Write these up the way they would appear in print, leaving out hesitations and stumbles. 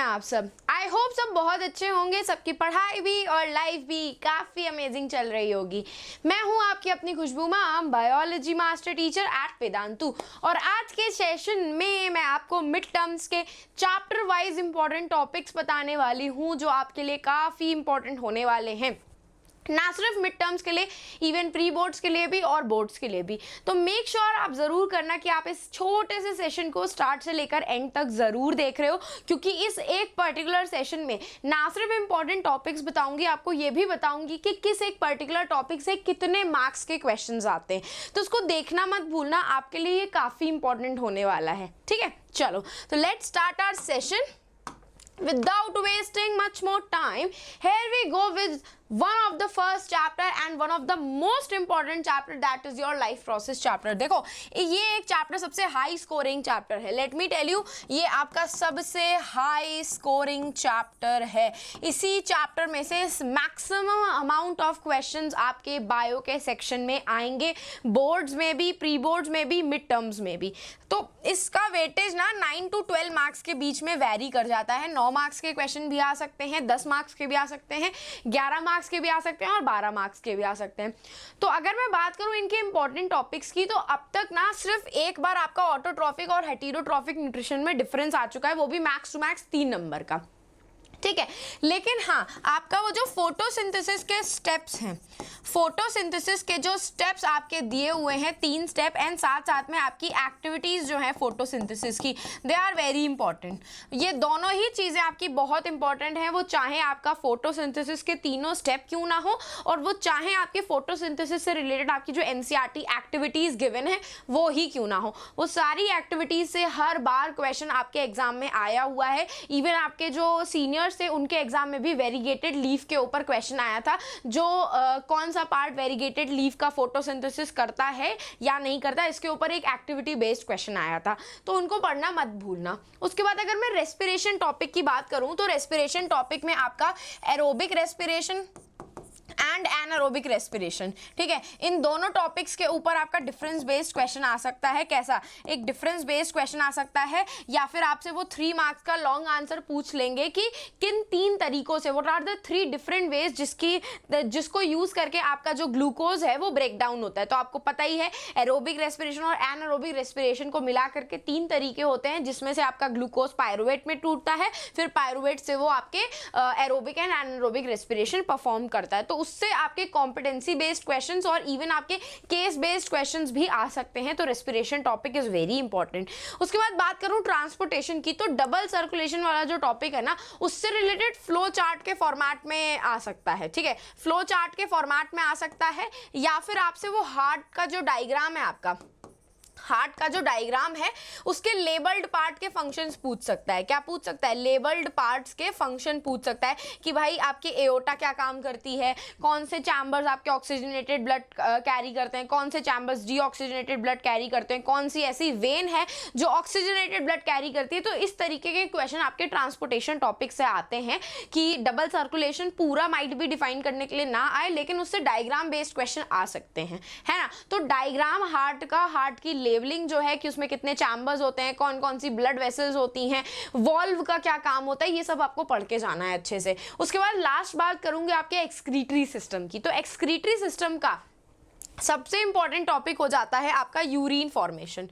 आप सब? I hope सब बहुत अच्छे होंगे, सबकी पढ़ाई भी और लाइफ भी काफ़ी अमेजिंग चल रही होगी। मैं हूं आपकी अपनी Khushboo ma'am, biology master teacher at Vedantu, और आज के सेशन में मैं आपको मिड टर्म्स के चैप्टर वाइज इंपॉर्टेंट टॉपिक्स बताने वाली हूं जो आपके लिए काफ़ी इंपॉर्टेंट होने वाले हैं, ना सिर्फ मिड टर्म्स के लिए, इवन प्री बोर्ड्स के लिए भी और बोर्ड्स के लिए भी। तो मेक श्योर आप ज़रूर करना कि आप इस छोटे से सेशन को स्टार्ट से लेकर एंड तक ज़रूर देख रहे हो, क्योंकि इस एक पर्टिकुलर सेशन में ना सिर्फ इंपॉर्टेंट टॉपिक्स बताऊंगी, आपको ये भी बताऊंगी कि किस एक पर्टिकुलर टॉपिक से कितने मार्क्स के क्वेश्चंस आते हैं। तो उसको देखना मत भूलना, आपके लिए ये काफ़ी इंपॉर्टेंट होने वाला है। ठीक है, चलो तो let's start our session without wasting much more time. Here we go with one of the first chapter and one of the most important chapter, that is your life process chapter. देखो ये एक chapter सबसे high scoring chapter है। Late me tell you, ये आपका सबसे high scoring chapter है। इसी चैप्टर में से मैक्सिमम अमाउंट ऑफ क्वेश्चंस आपके बायो के सेक्शन में आएंगे, बोर्ड्स में भी, प्री बोर्ड्स में भी, मिड टर्म्स में भी। तो इसका वेटेज ना 9 to 12 मार्क्स के बीच में वैरी कर जाता है। 9 मार्क्स के क्वेश्चन भी आ सकते हैं, 10 मार्क्स के भी आ सकते हैं, 11 मार्क्स के भी आ सकते हैं और 12 मार्क्स के भी आ सकते हैं। तो अगर मैं बात करूं इनके इंपॉर्टेंट टॉपिक्स की, तो अब तक ना सिर्फ एक बार आपका ऑटोट्रॉफिक और हेटेरोट्रॉफिक न्यूट्रिशन में डिफरेंस आ चुका है, वो भी मैक्स टू मैक्स 3 नंबर का। ठीक है, लेकिन हाँ, आपका वो जो फोटोसिंथेसिस के स्टेप्स हैं, फोटोसिंथेसिस के जो स्टेप्स आपके दिए हुए हैं 3 स्टेप, एंड साथ साथ में आपकी एक्टिविटीज़ जो है फोटोसिंथेसिस की, दे आर वेरी इंपॉर्टेंट। ये दोनों ही चीज़ें आपकी बहुत इंपॉर्टेंट हैं, वो चाहे आपका फोटोसिंथेसिस के तीनों स्टेप क्यों ना हो, और वो चाहे आपके फोटोसिंथेसिस से रिलेटेड आपकी जो एनसीईआरटी एक्टिविटीज़ गिवन है वो ही क्यों ना हो। वो सारी एक्टिविटीज़ से हर बार क्वेश्चन आपके एग्जाम में आया हुआ है। इवन आपके जो सीनियर से उनके एग्जाम में भी वेरीगेटेड लीफ के ऊपर क्वेश्चन आया था, जो कौन सा पार्ट वेरीगेटेड लीफ का फोटोसिंथेसिस करता है या नहीं करता, इसके ऊपर एक एक्टिविटी बेस्ड क्वेश्चन आया था, तो उनको पढ़ना मत भूलना। उसके बाद अगर मैं रेस्पिरेशन टॉपिक की बात करूं, तो रेस्पिरेशन टॉपिक में आपका aerobic respiration and anaerobic respiration, ठीक है, इन दोनों टॉपिक्स के ऊपर आपका डिफरेंस बेस्ड क्वेश्चन आ सकता है। कैसा? एक डिफरेंस बेस्ड क्वेश्चन आ सकता है, या फिर आपसे वो 3 मार्क्स का लॉन्ग आंसर पूछ लेंगे कि किन 3 तरीकों से, what are the 3 different ways जिसको यूज करके आपका जो ग्लूकोज है वो ब्रेक डाउन होता है। तो आपको पता ही है, एरोबिक रेस्पिरेशन और एनारोबिक रेस्पिरेशन को मिला करके 3 तरीके होते हैं, जिसमें से आपका ग्लूकोज पायरुवेट में टूटता है, फिर पायरुवेट से वो आपके aerobic and anaerobic respiration perform करता है। तो उससे आपके कॉम्पिटेंसी बेस्ड क्वेश्चंस और इवन आपके केस बेस्ड क्वेश्चंस भी आ सकते हैं। तो respiration topic is very important. उसके बाद बात करूं ट्रांसपोर्टेशन की, तो डबल सर्कुलेशन वाला जो टॉपिक है ना, उससे रिलेटेड फ्लो चार्ट के फॉर्मेट में आ सकता है। ठीक है, फ्लो चार्ट के फॉर्मेट में आ सकता है, या फिर आपसे वो हार्ट का जो डायग्राम है, आपका हार्ट का जो डायग्राम है, उसके लेबल्ड पार्ट के फंक्शंस पूछ सकता है। क्या पूछ सकता है? लेबल्ड पार्ट्स के फंक्शन पूछ सकता है कि भाई आपकी एओर्टा क्या काम करती है, कौन से चैम्बर्स आपके ऑक्सीजनेटेड ब्लड कैरी करते हैं, कौन से चैम्बर्स डीऑक्सीजनेटेड ब्लड कैरी करते हैं, कौन सी ऐसी वेन है जो ऑक्सीजनेटेड ब्लड कैरी करती है। तो इस तरीके के क्वेश्चन आपके ट्रांसपोर्टेशन टॉपिक से आते हैं कि डबल सर्कुलेशन पूरा माइट भी डिफाइन करने के लिए ना आए, लेकिन उससे डायग्राम बेस्ड क्वेश्चन आ सकते हैं, है ना। तो डायग्राम हार्ट का, हार्ट की लेवलिंग जो है कि उसमें कितने चैम्बर्स होते हैं, कौन कौन सी ब्लड वेसल्स होती हैं, वॉल्व का क्या काम होता है, ये सब आपको पढ़ के जाना है अच्छे से। उसके बाद लास्ट बात करूंगी आपके एक्सक्रीटरी सिस्टम की। तो एक्सक्रीटरी सिस्टम का सबसे इंपॉर्टेंट टॉपिक हो जाता है आपका यूरिन फॉर्मेशन।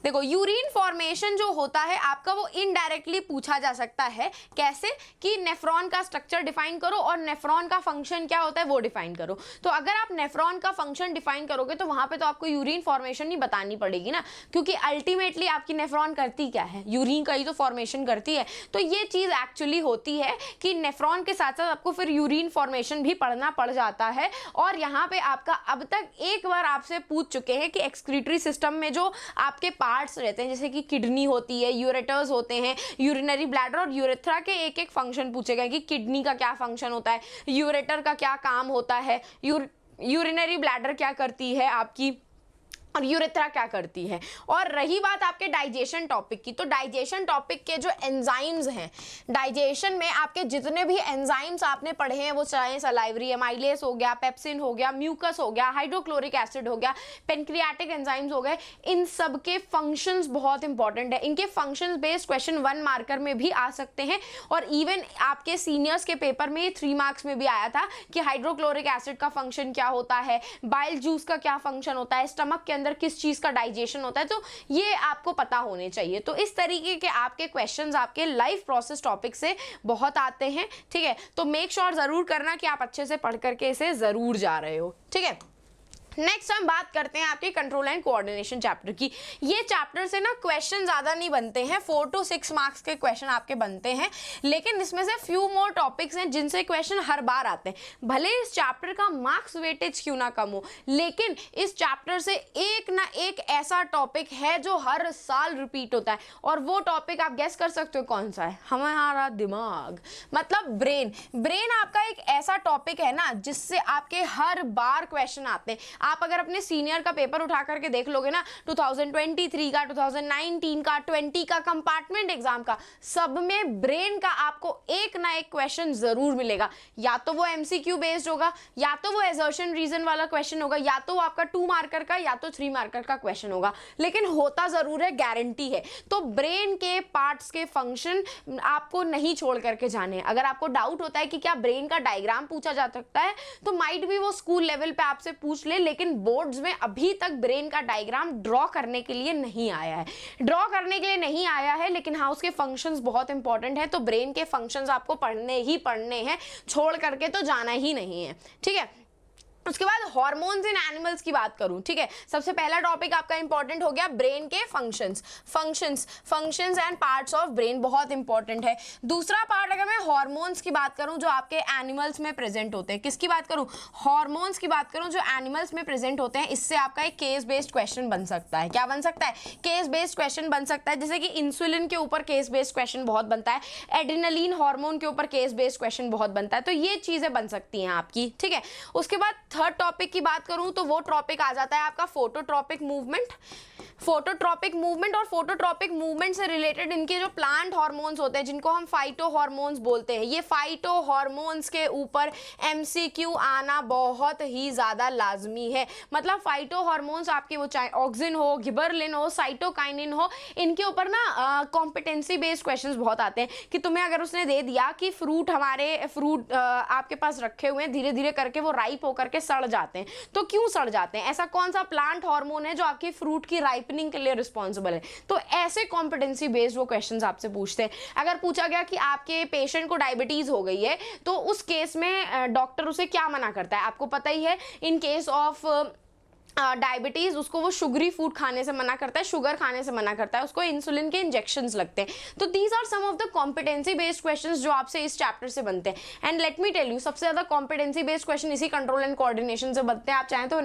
देखो, यूरिन फॉर्मेशन जो होता है आपका, वो इनडायरेक्टली पूछा जा सकता है। कैसे? कि नेफ्रॉन का स्ट्रक्चर डिफाइन करो और नेफ्रॉन का फंक्शन क्या होता है वो डिफाइन करो। तो अगर आप नेफ्रॉन का फंक्शन डिफाइन करोगे तो वहां पे तो आपको यूरिन फॉर्मेशन नहीं बतानी पड़ेगी ना, क्योंकि अल्टीमेटली आपकी नेफ्रॉन करती क्या है? यूरिन का ही तो फॉर्मेशन करती है। तो ये चीज एक्चुअली होती है कि नेफ्रॉन के साथ साथ आपको फिर यूरिन फॉर्मेशन भी पढ़ना पड़ जाता है। और यहाँ पे आपका अब तक एक बार आपसे पूछ चुके हैं कि एक्सक्रीटरी सिस्टम में जो आपके पार्ट्स रहते हैं, जैसे कि किडनी होती है, यूरेटर्स होते हैं, यूरिनरी ब्लैडर और यूरेथ्रा के एक एक फंक्शन पूछे गए कि किडनी का क्या फंक्शन होता है, यूरेटर का क्या काम होता है, यूरिनरी ब्लैडर क्या करती है आपकी, और यूरेथ्रा क्या करती है। और रही बात आपके डाइजेशन टॉपिक की, तो डाइजेशन टॉपिक के जो एंजाइम्स हैं, डाइजेशन में आपके जितने भी एंजाइम्स आपने पढ़े हैं, वो चाहे सलाइवरी एमाइलेस हो गया, पेप्सिन हो गया, म्यूकस हो गया, हाइड्रोक्लोरिक एसिड हो गया, पेनक्रियाटिक एंजाइम्स हो गए, इन सब के फंक्शंस बहुत इंपॉर्टेंट है। इनके फंक्शंस बेस्ड क्वेश्चन 1 मार्कर में भी आ सकते हैं, और इवन आपके सीनियर्स के पेपर में 3 मार्क्स में भी आया था कि हाइड्रोक्लोरिक एसिड का फंक्शन क्या होता है, बाइल जूस का क्या फंक्शन होता है, स्टमक के अंदर किस चीज का डाइजेशन होता है, तो ये आपको पता होने चाहिए। तो इस तरीके के आपके क्वेश्चंस आपके लाइफ प्रोसेस टॉपिक से बहुत आते हैं, ठीक है। तो मेक श्योर जरूर करना कि आप अच्छे से पढ़ करके इसे जरूर जा रहे हो, ठीक है। नेक्स्ट हम बात करते हैं आपके कंट्रोल एंड कोऑर्डिनेशन चैप्टर की। ये चैप्टर से ना क्वेश्चन ज्यादा नहीं बनते हैं, 4 to 6 मार्क्स के क्वेश्चन आपके बनते हैं, लेकिन इसमें से फ्यू मोर टॉपिक्स हैं जिनसे क्वेश्चन हर बार आते हैं। भले इस चैप्टर का मार्क्स वेटेज क्यों ना कम हो, लेकिन इस चैप्टर से एक ना एक ऐसा टॉपिक है जो हर साल रिपीट होता है, और वो टॉपिक आप गेस कर सकते हो कौन सा है, हमारा दिमाग, मतलब ब्रेन। ब्रेन आपका एक ऐसा टॉपिक है ना जिससे आपके हर बार क्वेश्चन आते हैं। आप अगर अपने सीनियर का पेपर उठा करके देख लोगे ना, 2023 का, 2019 का, 20 का, कंपार्टमेंट एग्जाम का, सब में ब्रेन का आपको एक ना एक क्वेश्चन जरूर मिलेगा। या तो वो एमसीक्यू बेस्ड होगा, या तो वो असर्शन रीजन वाला क्वेश्चन होगा, या तो वो आपका 2 मार्कर का या तो 3 मार्कर का क्वेश्चन होगा, लेकिन होता जरूर है, गारंटी है। तो ब्रेन के पार्ट्स के फंक्शन आपको नहीं छोड़ करके जाने। अगर आपको डाउट होता है कि क्या ब्रेन का डायग्राम पूछा जा सकता है, तो माइट भी वो स्कूल लेवल पे आपसे पूछ ले, लेकिन बोर्ड्स में अभी तक ब्रेन का डायग्राम ड्रॉ करने के लिए नहीं आया है। ड्रॉ करने के लिए नहीं आया है, लेकिन हाँ उसके फंक्शंस बहुत इंपॉर्टेंट है, तो ब्रेन के फंक्शंस आपको पढ़ने ही पढ़ने हैं, छोड़ करके तो जाना ही नहीं है, ठीक है। उसके बाद हार्मोन्स इन एनिमल्स की बात करूं, ठीक है। सबसे पहला टॉपिक आपका इंपॉर्टेंट हो गया ब्रेन के functions and parts of brain, बहुत इंपॉर्टेंट है। दूसरा पार्ट अगर मैं हार्मोन्स की बात करूं जो आपके एनिमल्स में प्रेजेंट होते हैं, किसकी बात करूं, हार्मोन्स की बात करूं जो एनिमल्स में प्रेजेंट होते हैं, इससे आपका एक केस बेस्ड क्वेश्चन बन सकता है। क्या बन सकता है, केस बेस्ड क्वेश्चन बन सकता है। जैसे कि इंसुलिन के ऊपर केस बेस्ड क्वेश्चन बहुत बनता है, एड्रेनलिन हार्मोन के ऊपर केस बेस्ड क्वेश्चन बहुत बनता है, तो ये चीजें बन सकती हैं आपकी, ठीक है। उसके बाद थर्ड टॉपिक की बात करूं तो वो टॉपिक आ जाता है आपका फोटोट्रॉपिक मूवमेंट। फोटोट्रॉपिक मूवमेंट और फोटोट्रॉपिक मूवमेंट से रिलेटेड इनके जो प्लांट हार्मोन्स होते हैं, जिनको हम फाइटो हार्मोन्स बोलते हैं, ये फाइटो हार्मोन्स के ऊपर एमसीक्यू आना बहुत ही ज्यादा लाजमी है। मतलब फाइटो हार्मोन्स आपके वो चाहे ऑक्सिन हो, गिबरलिन हो, साइटोकाइनिन हो, इनके ऊपर ना कॉम्पिटेंसी बेस्ड क्वेश्चंस बहुत आते हैं कि तुम्हें अगर उसने दे दिया कि फ्रूट आपके पास रखे हुए हैं, धीरे धीरे करके वो राइप होकर के सड़ जाते हैं, तो क्यों सड़ जाते हैं, ऐसा कौन सा प्लांट हार्मोन है जो आपकी फ्रूट की राइपनिंग के लिए रिस्पॉन्सिबल है। तो ऐसे कॉम्पिटेंसी बेस्ड वो क्वेश्चंस आपसे पूछते हैं। अगर पूछा गया कि आपके पेशेंट को डायबिटीज हो गई है, तो उस केस में डॉक्टर उसे क्या मना करता है, आपको पता ही है। इन केस ऑफ डायबिटीज उसको वो शुगरी फूड खाने से मना करता है, शुगर खाने से मना करता है, उसको इंसुलिन के इंजेक्शंस लगते हैं। तो these are some of the competency based questions जो आपसे इस चैप्टर से बनते हैं। And let me tell you, सबसे ज्यादा कॉम्पिटेंसी बेस्ड क्वेश्चन इसी कंट्रोल एंड कोऑर्डिनेशन से बनते हैं। आप चाहें तो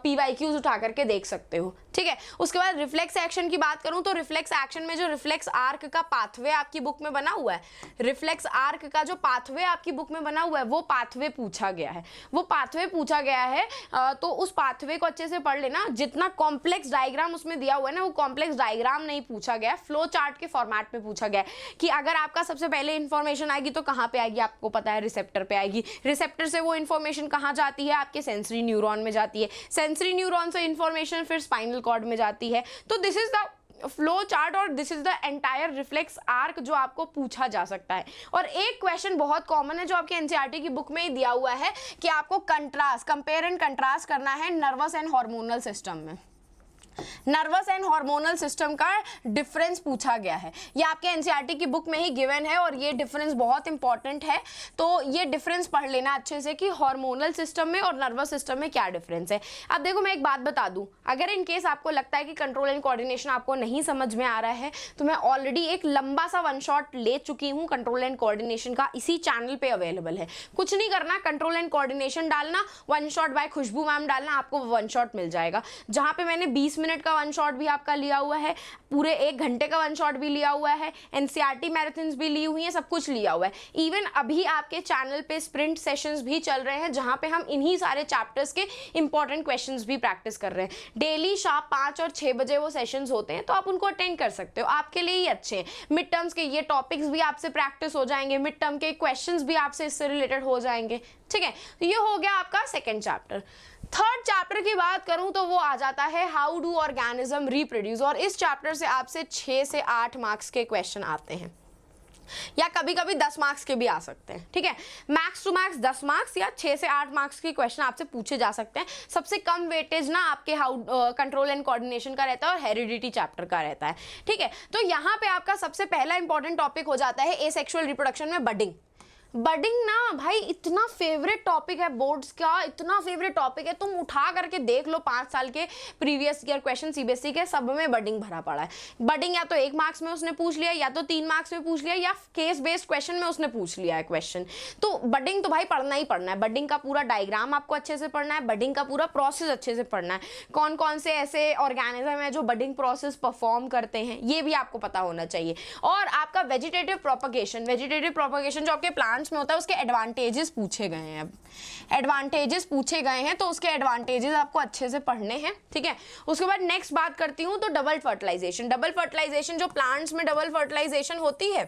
PYQs उठा करके देख सकते हो, ठीक है। उसके बाद रिफ्लेक्स एक्शन की बात करूं तो रिफ्लेक्स एक्शन में जो रिफ्लेक्स आर्क का पाथवे आपकी बुक में बना हुआ है, रिफ्लेक्स आर्क का जो पाथवे आपकी बुक में बना हुआ है, वो पाथवे पूछा गया है, वो पाथवे पूछा गया है। तो उस पाथवे को अच्छे से पढ़ लेना। जितना कॉम्प्लेक्स डायग्राम उसमें दिया हुआ है ना, वो कॉम्प्लेक्स डायग्राम नहीं पूछा गया, फ्लो चार्ट के फॉर्मेट में पूछा गया कि अगर आपका सबसे पहले इंफॉर्मेशन आएगी तो कहां पे आएगी, आपको पता है रिसेप्टर पे आएगी। रिसेप्टर से वो इंफॉर्मेशन कहां जाती है, आपके सेंसरी न्यूरॉन में जाती है, सेंसरी न्यूरॉन से इंफॉर्मेशन फिर स्पाइनल कॉर्ड में जाती है। तो this is the flow chart और this is the entire reflex arc जो आपको पूछा जा सकता है। और एक क्वेश्चन बहुत कॉमन है जो आपके एनसीईआरटी की बुक में ही दिया हुआ है कि आपको कंपेयर एंड कंट्रास्ट करना है नर्वस एंड हार्मोनल सिस्टम में। नर्वस एंड हार्मोनल सिस्टम का डिफरेंस पूछा गया है, ये आपके एनसीईआरटी की बुक में ही गिवन है और ये डिफरेंस बहुत इंपॉर्टेंट है। तो ये डिफरेंस पढ़ लेना अच्छे से कि हार्मोनल सिस्टम में और नर्वस सिस्टम में क्या डिफरेंस है। अब देखो मैं एक बात बता दूं, अगर इन केस आपको लगता है कि कंट्रोल एंड कोऑर्डिनेशन आपको नहीं समझ में आ रहा है, तो मैं ऑलरेडी एक लंबा सा वन शॉट ले चुकी हूँ कंट्रोल एंड कोऑर्डिनेशन का, इसी चैनल पे अवेलेबल है। कुछ नहीं करना, कंट्रोल एंड कोऑर्डिनेशन डालना, one shot by Khushboo ma'am डालना, आपको वन शॉट मिल जाएगा, जहां पे मैंने 20 मिनट का वन शॉट भी आपका लिया हुआ है, पूरे 1 घंटे का वन शॉट भी लिया हुआ है, एनसीईआरटी मैराथन्स भी ली हुई हैं, सब कुछ लिया हुआ है। इवन अभी आपके चैनल पे स्प्रिंट सेशंस भी चल रहे हैं जहां पे हम इन्हीं सारे चैप्टर्स के इंपॉर्टेंट क्वेश्चंस भी प्रैक्टिस कर रहे हैं। डेली शाम 5 और 6 बजे वो सेशंस होते हैं, तो आप उनको अटेंड कर सकते हो, आपके लिए ही अच्छे हैं। मिड टर्म्स के ये टॉपिक्स भी आपसे प्रैक्टिस हो जाएंगे, मिड टर्म के क्वेश्चंस भी आपसे इससे रिलेटेड हो जाएंगे, ठीक है। तो ये हो गया आपका सेकेंड चैप्टर। थर्ड चैप्टर की बात करूं तो वो आ जाता है हाउ डू ऑर्गेनिज्म रिप्रोड्यूस, और इस चैप्टर से आपसे 6 से 8 मार्क्स के क्वेश्चन आते हैं, या कभी कभी 10 मार्क्स के भी आ सकते हैं, ठीक है। मैक्स टू मैक्स 10 मार्क्स या 6 से 8 मार्क्स के क्वेश्चन आपसे पूछे जा सकते हैं। सबसे कम वेटेज ना आपके हाउ कंट्रोल एंड कोऑर्डिनेशन का रहता है और हेरिडिटी चैप्टर का रहता है, ठीक है। तो यहाँ पे आपका सबसे पहला इंपॉर्टेंट टॉपिक हो जाता है एसेक्सुअल रिप्रोडक्शन में बडिंग। बडिंग ना भाई इतना फेवरेट टॉपिक है बोर्ड्स का, इतना फेवरेट टॉपिक है, तुम उठा करके देख लो 5 साल के प्रीवियस ईयर क्वेश्चन सीबीएसई के, सब में बडिंग भरा पड़ा है। बडिंग या तो 1 मार्क्स में उसने पूछ लिया, या तो 3 मार्क्स में पूछ लिया, या केस बेस्ड क्वेश्चन में उसने पूछ लिया है क्वेश्चन। तो बडिंग तो भाई पढ़ना ही पढ़ना है, बडिंग का पूरा डायग्राम आपको अच्छे से पढ़ना है, बडिंग का पूरा प्रोसेस अच्छे से पढ़ना है, कौन कौन से ऐसे ऑर्गेनिज्म है जो बडिंग प्रोसेस परफॉर्म करते हैं ये भी आपको पता होना चाहिए। और आपका वेजिटेटिव प्रोपगेशन जो आपके प्लांट्स में होता है उसके एडवांटेजेस पूछे गए हैं। अब एडवांटेजेस पूछे गए हैं तो उसके एडवांटेजेस आपको अच्छे से पढ़ने हैं, ठीक है। उसके बाद नेक्स्ट बात करती हूं तो डबल फर्टिलाइजेशन जो प्लांट्स में डबल फर्टिलाइजेशन होती है,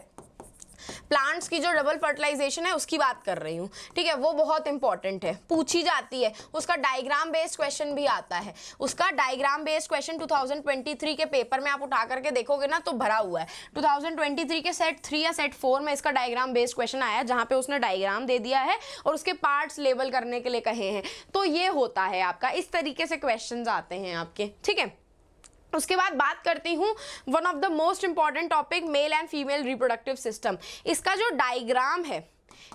प्लांट्स की जो डबल फर्टिलाइजेशन है उसकी बात कर रही हूँ, ठीक है। वो बहुत इंपॉर्टेंट है, पूछी जाती है, उसका डायग्राम बेस्ड क्वेश्चन भी आता है। उसका डायग्राम बेस्ड क्वेश्चन 2023 के पेपर में आप उठा करके देखोगे ना तो भरा हुआ है। 2023 के सेट 3 या सेट 4 में इसका डायग्राम बेस्ड क्वेश्चन आया जहां पे उसने डायग्राम दे दिया है और उसके पार्ट्स लेबल करने के लिए कहे हैं। तो ये होता है आपका, इस तरीके से क्वेश्चन आते हैं आपके, ठीक है। उसके बाद बात करती हूँ one of the most important topic male and female reproductive system. इसका जो डायग्राम है,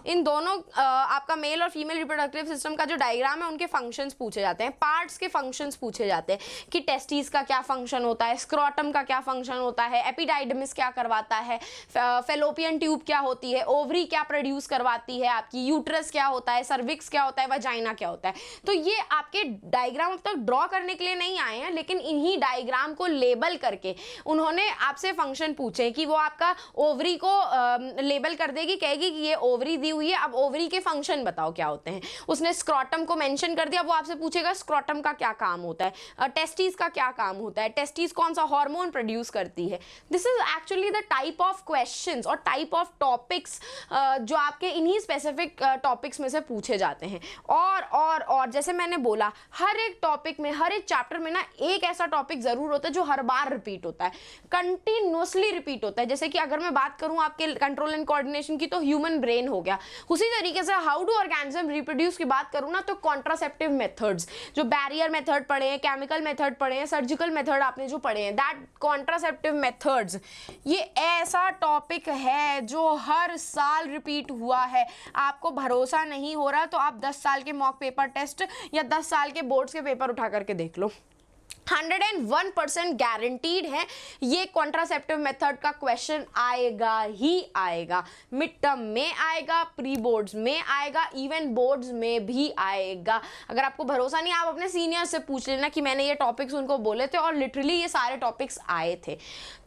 इन दोनों आपका मेल और फीमेल रिप्रोडक्टिव सिस्टम का जो डायग्राम है उनके फंक्शंस पूछे जाते हैं, पार्ट्स के फंक्शंस पूछे जाते हैं कि टेस्टिस का क्या फंक्शन होता है, स्क्रोटम का क्या फंक्शन होता है, एपिडाइडमिस क्या करवाता है, फेलोपियन ट्यूब क्या होती है, ओवरी क्या प्रोड्यूस करवाती है आपकी, यूट्रस क्या होता है, सर्विक्स क्या होता है, वजाइना क्या होता है। तो ये आपके डायग्राम अब तक ड्रॉ करने के लिए नहीं आए हैं, लेकिन इन्हीं डायग्राम को लेबल करके उन्होंने आपसे फंक्शन पूछे कि वो आपका ओवरी को लेबल कर देगी, कहेगी कि ये ओवरी दी हुई है, अब ओवरी के फंक्शन बताओ क्या होते हैं। उसने स्क्रोटम को मेंशन कर दिया, वो आपसे पूछेगा स्क्रोटम का क्या काम होता है, टेस्टिस का क्या काम होता है, टेस्टिस कौन सा हार्मोन प्रोड्यूस करती है। This is actually the type of questions और टाइप ऑफ टॉपिक्स जो आपके इन्हीं स्पेसिफिक टॉपिक्स में से पूछे जाते हैं। और जैसे मैंने बोला, हर एक टॉपिक में, हर एक चैप्टर में ना एक ऐसा टॉपिक जरूर होता है जो हर बार रिपीट होता है, कंटिन्यूअसली रिपीट होता है। जैसे कि अगर मैं बात करूं आपके कंट्रोल एंड कोऑर्डिनेशन की तो ह्यूमन ब्रेन हो गया। उसी तरीके से हाउ डू ऑर्गेनिज्म रिप्रोड्यूस की बात करूं ना तो कॉन्ट्रासेप्टिव मेथड्स, जो बैरियर मेथड पढ़े हैं, केमिकल मेथड पढ़े हैं, सर्जिकल मेथड आपने जो पढ़े हैं, दैट कॉन्ट्रासेप्टिव मेथड्स, ये ऐसा टॉपिक है जो हर साल रिपीट हुआ है। आपको भरोसा नहीं हो रहा तो आप 10 साल के मॉक पेपर टेस्ट या 10 साल के बोर्ड्स के पेपर उठा करके देख लो, 101% गारंटीड है ये कॉन्ट्रासेप्टिव मेथड का क्वेश्चन आएगा ही आएगा। मिड टर्म में आएगा, प्री बोर्ड्स में आएगा, इवन बोर्ड्स में भी आएगा। अगर आपको भरोसा नहीं, आप अपने सीनियर से पूछ लेना कि मैंने ये टॉपिक्स उनको बोले थे और लिटरली ये सारे टॉपिक्स आए थे।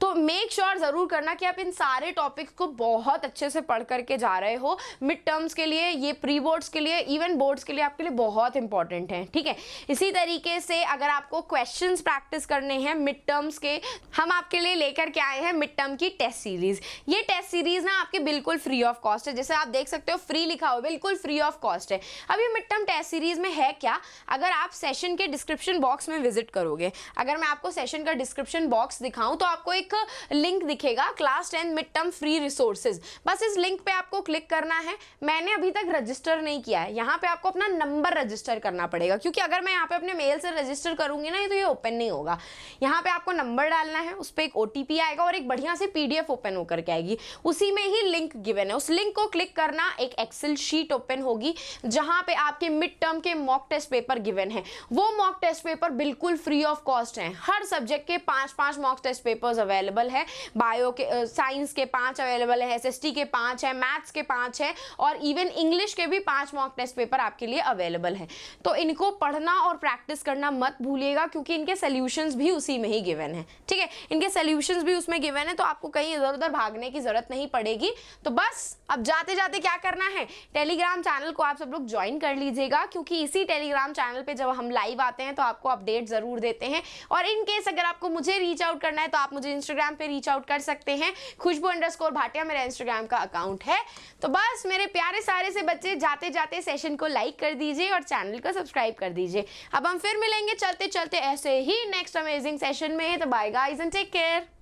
तो मेक श्योर जरूर करना कि आप इन सारे टॉपिक्स को बहुत अच्छे से पढ़ करके जा रहे हो। मिड टर्म्स के लिए, ये प्री बोर्ड्स के लिए, इवन बोर्ड्स के लिए आपके लिए बहुत इंपॉर्टेंट है, ठीक है। इसी तरीके से अगर आपको क्वेश्चन प्रैक्टिस करने हैं मिड टर्म्स के, हम आपके लिए लेकर के आए हैं मिड टर्म की टेस्ट सीरीज। ये टेस्ट सीरीज ना आपके बिल्कुल फ्री ऑफ कॉस्ट है, जैसे आप देख सकते हो फ्री लिखा हो, बिल्कुल फ्री ऑफ कॉस्ट है। अब ये मिड टर्म टेस्ट सीरीज में है क्या, अगर आप सेशन के डिस्क्रिप्शन बॉक्स में विजिट करोगे, अगर मैं आपको सेशन का डिस्क्रिप्शन बॉक्स दिखाऊं तो आपको एक लिंक दिखेगा, class 10 mid term free resources. बस इस लिंक पे आपको क्लिक करना है। मैंने अभी तक रजिस्टर नहीं किया है, यहाँ पे आपको अपना नंबर रजिस्टर करना पड़ेगा, क्योंकि अगर मैं यहाँ पे अपने मेल से रजिस्टर करूंगी ना तो ये ओपन नहीं होगा। यहाँ पे आपको नंबर डालना है, उस पर एक OTP आएगा और एक बढ़िया से PDF ओपन होकर के आएगी, उसी में ही लिंक गिवन है। उस लिंक को क्लिक करना, एक एक्सेल शीट ओपन होगी जहां पे आपके मिड टर्म के मॉक टेस्ट पेपर गिवन है। वो मॉक टेस्ट पेपर बिल्कुल फ्री ऑफ कॉस्ट है। हर सब्जेक्ट के 5-5 मॉक टेस्ट पेपर्स अवेलेबल है, बायो के, साइंस के 5 अवेलेबल है, SST के 5 है, मैथ्स के 5 है और इवन इंग्लिश के भी 5 मॉक टेस्ट पेपर आपके लिए अवेलेबल है। तो इनको पढ़ना और प्रैक्टिस करना मत भूलिएगा, क्योंकि इनके सोल्यूशंस भी उसी में ही गिवन है, ठीक है, इनके सोल्यूशंस भी उसमें गिवन है, तो आपको कहीं इधर उधर भागने की जरूरत नहीं पड़ेगी। तो बस अब जाते जाते क्या करना है, टेलीग्राम चैनल को आप सब लोग ज्वाइन कर लीजिएगा, क्योंकि इसी टेलीग्राम चैनल पे जब हम लाइव आते हैं तो आपको अपडेट जरूर देते हैं। और इन केस अगर आपको मुझे रीच आउट करना है तो आप मुझे इंस्टाग्राम पे रीच आउट कर सकते हैं, खुशबू_भाटिया मेरा इंस्टाग्राम का अकाउंट है। तो बस मेरे प्यारे सारे से बच्चे जाते जाते सेशन को लाइक कर दीजिए और चैनल को सब्सक्राइब कर दीजिए। अब हम फिर मिलेंगे चलते चलते ऐसे ही नेक्स्ट अमेजिंग सेशन में। तो bye guys and take care.